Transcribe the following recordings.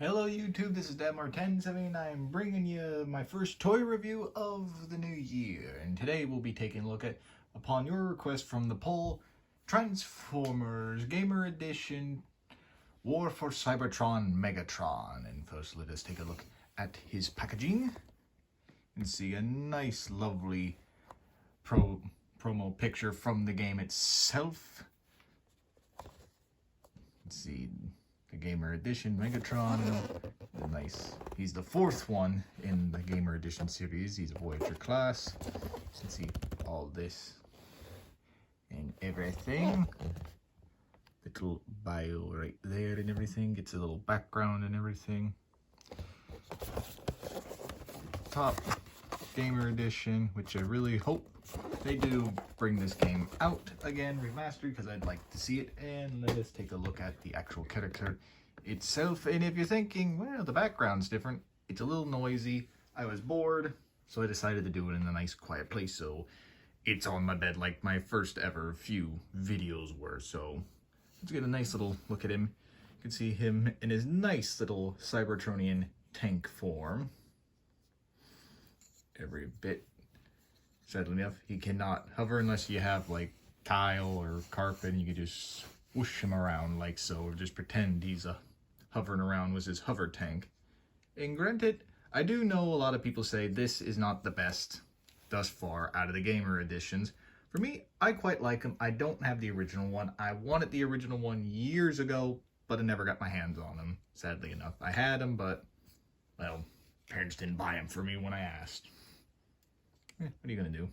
Hello YouTube, this is Dadmar1070 and I'm bringing you my first toy review of the new year. And today we'll be taking a look at, upon your request from the poll, Transformers Gamer Edition War for Cybertron Megatron. And first let us take a look at his packaging and see a nice lovely promo picture from the game itself. Let's see. The Gamer Edition Megatron, nice. He's the fourth one in the Gamer Edition series. He's a Voyager class. You can see all this and everything. Little bio right there and everything. Gets a little background and everything. Top Gamer Edition, which I really hope they do bring this game out again, remastered, because I'd like to see it. And let us take a look at the actual character itself. And if you're thinking, well, the background's different, it's a little noisy. I was bored, so I decided to do it in a nice quiet place. So it's on my bed like my first ever few videos were. So let's get a nice little look at him. You can see him in his nice little Cybertronian tank form. Every bit. Sadly enough, he cannot hover unless you have like tile or carpet, and you can just whoosh him around like so, or just pretend he's hovering around with his hover tank. And granted, I do know a lot of people say this is not the best thus far out of the Gamer Editions. For me, I quite like him. I don't have the original one. I wanted the original one years ago, but I never got my hands on him, sadly enough. I had him, but, well, parents didn't buy him for me when I asked. What are you going to do?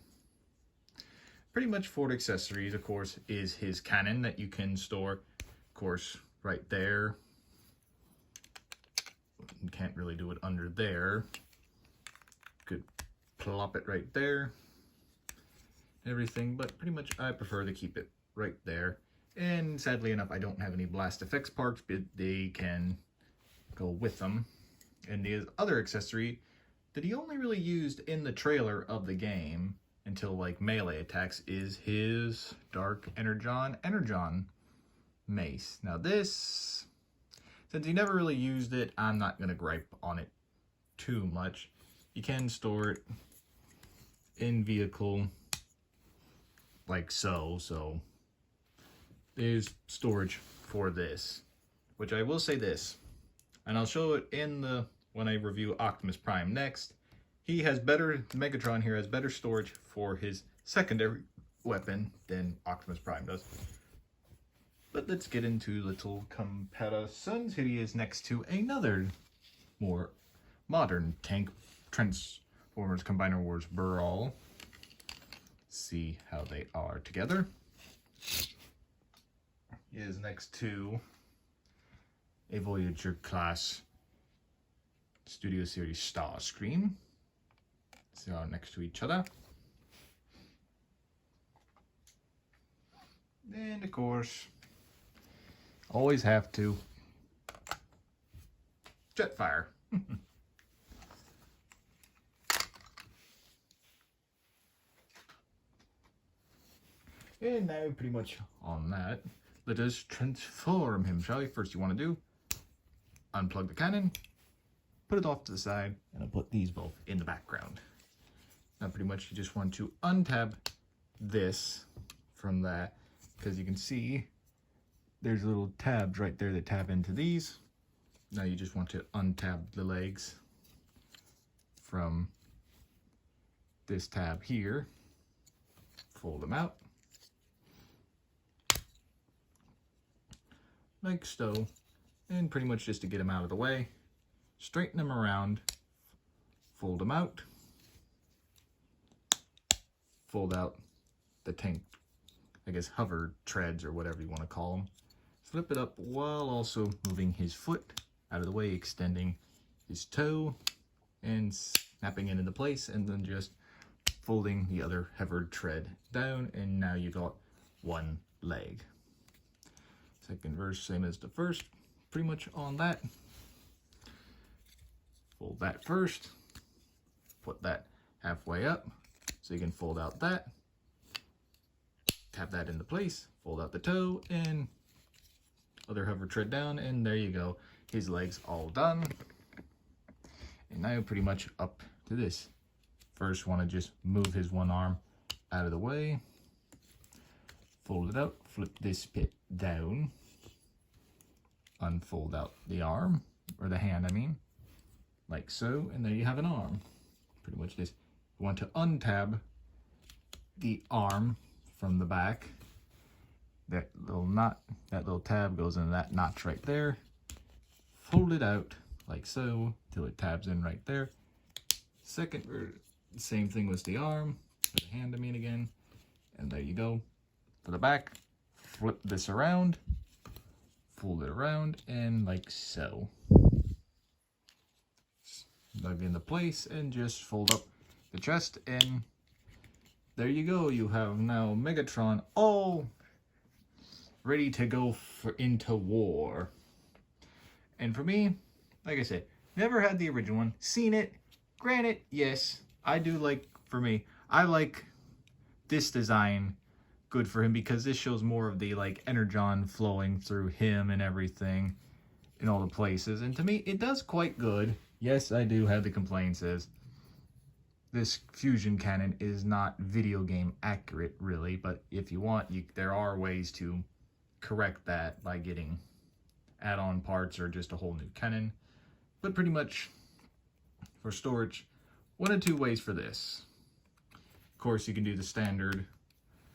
Pretty much for accessories, of course, is his cannon that you can store, of course, right there. You can't really do it under there. Could plop it right there. Everything, but pretty much I prefer to keep it right there. And sadly enough, I don't have any blast effects parts, but they can go with them. And the other accessory that he only really used in the trailer of the game until like melee attacks is his Dark Energon mace. Now this, since he never really used it, I'm not going to gripe on it too much. You can store it in vehicle like so, so there's storage for this, which I will say this, and I'll show it in the when I review Optimus Prime next. He has better, Megatron here has better storage for his secondary weapon than Optimus Prime does. But let's get into little comparisons. Here he is next to another more modern tank, Transformers Combiner Wars Brawl. See how they are together. He is next to a Voyager class Studio Series Starscream. So next to each other. And of course, always have to Jetfire. And now pretty much on that, let us transform him, shall we? First you want to do, unplug the cannon, put it off to the side, and I'll put these both in the background. Now pretty much you just want to untab this from that, because you can see there's little tabs right there that tab into these. Now you just want to untab the legs from this tab here, fold them out like so, and pretty much just to get them out of the way, straighten them around, fold them out, fold out the tank, I guess hover treads or whatever you want to call them, flip it up while also moving his foot out of the way, extending his toe and snapping it into place, and then just folding the other hovered tread down, and now you got one leg. Second verse, same as the first, pretty much on that. Fold that first, put that halfway up, so you can fold out that, tap that into place, fold out the toe, and other hover tread down, and there you go. His legs all done. And now pretty much up to this. First, want to just move his one arm out of the way. Fold it out, flip this bit down. Unfold out the arm, or the hand I mean. Like so, and there you have an arm. Pretty much this. You want to untab the arm from the back. That little knot, that little tab goes into that notch right there. Fold it out like so till it tabs in right there. Second, same thing with the arm, or the hand I mean again. And there you go. For the back, flip this around, fold it around, and like so. Plug into place and just fold up the chest, and there you go. You have now Megatron all ready to go into war. And for me, like I said, never had the original one, seen it. Granted, yes, I do like, for me, I like this design good for him because this shows more of the like energon flowing through him and everything in all the places. And to me, it does quite good. Yes, I do have the complaints is this fusion cannon is not video game accurate, really. But if you want, there are ways to correct that by getting add-on parts or just a whole new cannon. But pretty much for storage, one of two ways for this. Of course, you can do the standard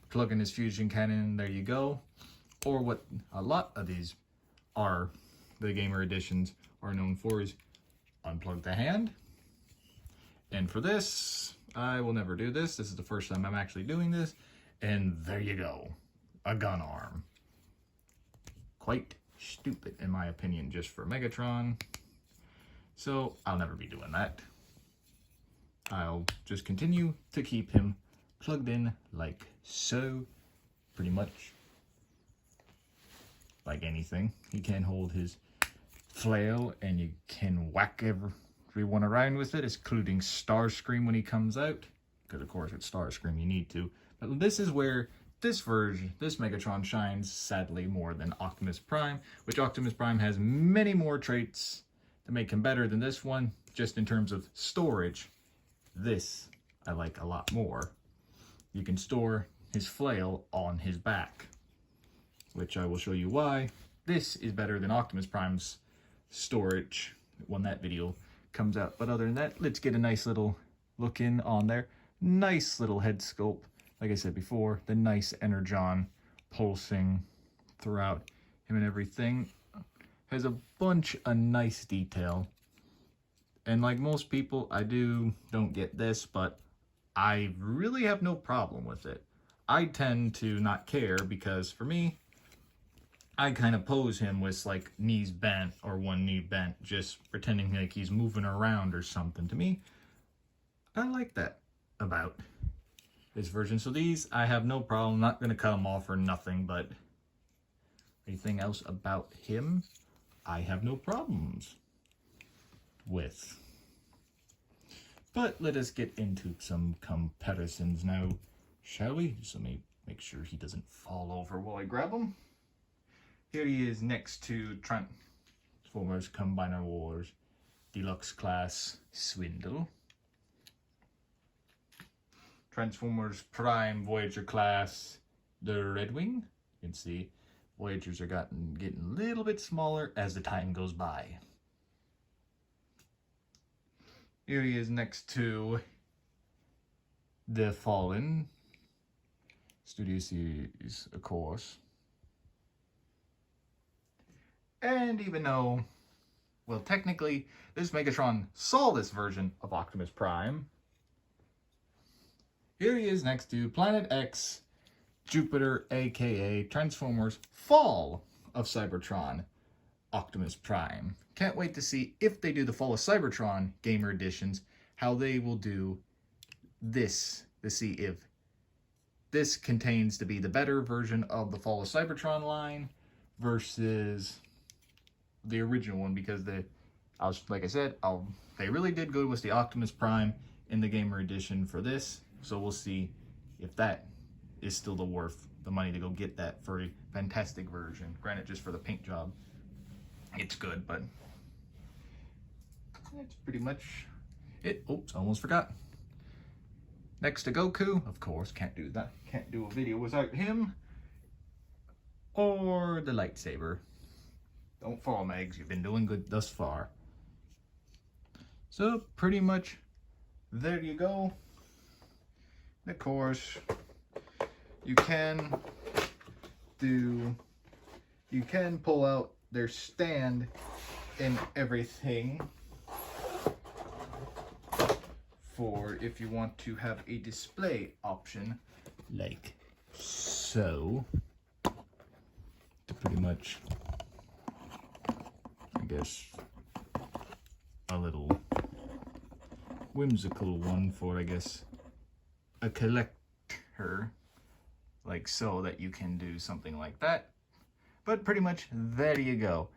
plug in his fusion cannon, there you go. Or what a lot of these are, the gamer editions are known for, is unplug the hand. And for this, I will never do this. This is the first time I'm actually doing this. And there you go, a gun arm. Quite stupid in my opinion, just for Megatron. So I'll never be doing that. I'll just continue to keep him plugged in like so, pretty much. Like anything, he can hold his flail and you can whack everyone around with it, including Starscream when he comes out. Because of course with Starscream you need to. But this is where this version, this Megatron shines sadly more than Optimus Prime, which Optimus Prime has many more traits to make him better than this one, just in terms of storage. This I like a lot more. You can store his flail on his back, which I will show you why. This is better than Optimus Prime's storage when that video comes out. But other than that, let's get a nice little look in on there. Nice little head sculpt. Like I said before, the nice energon pulsing throughout him and everything. Has a bunch of nice detail. And like most people, I don't get this, but I really have no problem with it. I tend to not care because for me, I kind of pose him with like knees bent or one knee bent, just pretending like he's moving around or something. To me, I like that about this version. So these, I have no problem. Not going to cut them off or nothing, but anything else about him, I have no problems with. But let us get into some comparisons now, shall we? Just let me make sure he doesn't fall over while I grab him. Here he is next to Transformers Combiner Wars Deluxe Class Swindle. Transformers Prime Voyager Class, the Red Wing. You can see Voyagers are getting a little bit smaller as the time goes by. Here he is next to the Fallen Studio Series, of course. And even though, well, technically, this Megatron saw this version of Optimus Prime, here he is next to Planet X, Jupiter, aka Transformers Fall of Cybertron, Optimus Prime. Can't wait to see if they do the Fall of Cybertron Gamer Editions, how they will do this, to see if this contains to be the better version of the Fall of Cybertron line versus the original one, because like I said, they really did good with the Optimus Prime in the Gamer Edition for this, so we'll see if that is still the worth the money to go get that for a fantastic version. Granted, just for the paint job, it's good, but that's pretty much it. Oops, almost forgot. Next to Goku, of course, can't do that. Can't do a video without him. Or the lightsaber. Don't fall, Megs. You've been doing good thus far. So, pretty much, there you go. Of course, you can pull out their stand and everything for if you want to have a display option like so. To pretty much, I guess, a little whimsical one for, I guess, a collector, like so, that you can do something like that. But pretty much, there you go.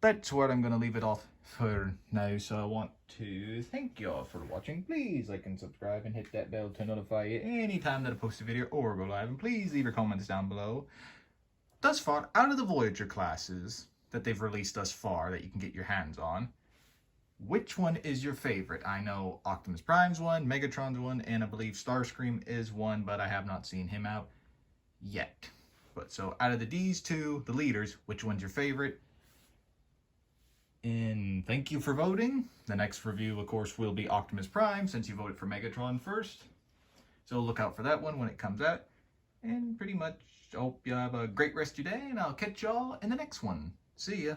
That's where I'm going to leave it off for now. So I want to thank you all for watching. Please like and subscribe and hit that bell to notify you anytime that I post a video or go live. And please leave your comments down below. Thus far, out of the Voyager classes that they've released thus far that you can get your hands on, which one is your favorite? I know Optimus Prime's one, Megatron's one, and I believe Starscream is one, but I have not seen him out yet. But so out of these two, the leaders, which one's your favorite? And thank you for voting. The next review, of course, will be Optimus Prime, since you voted for Megatron first. So look out for that one when it comes out. And pretty much, hope you have a great rest of your day, and I'll catch y'all in the next one. See ya.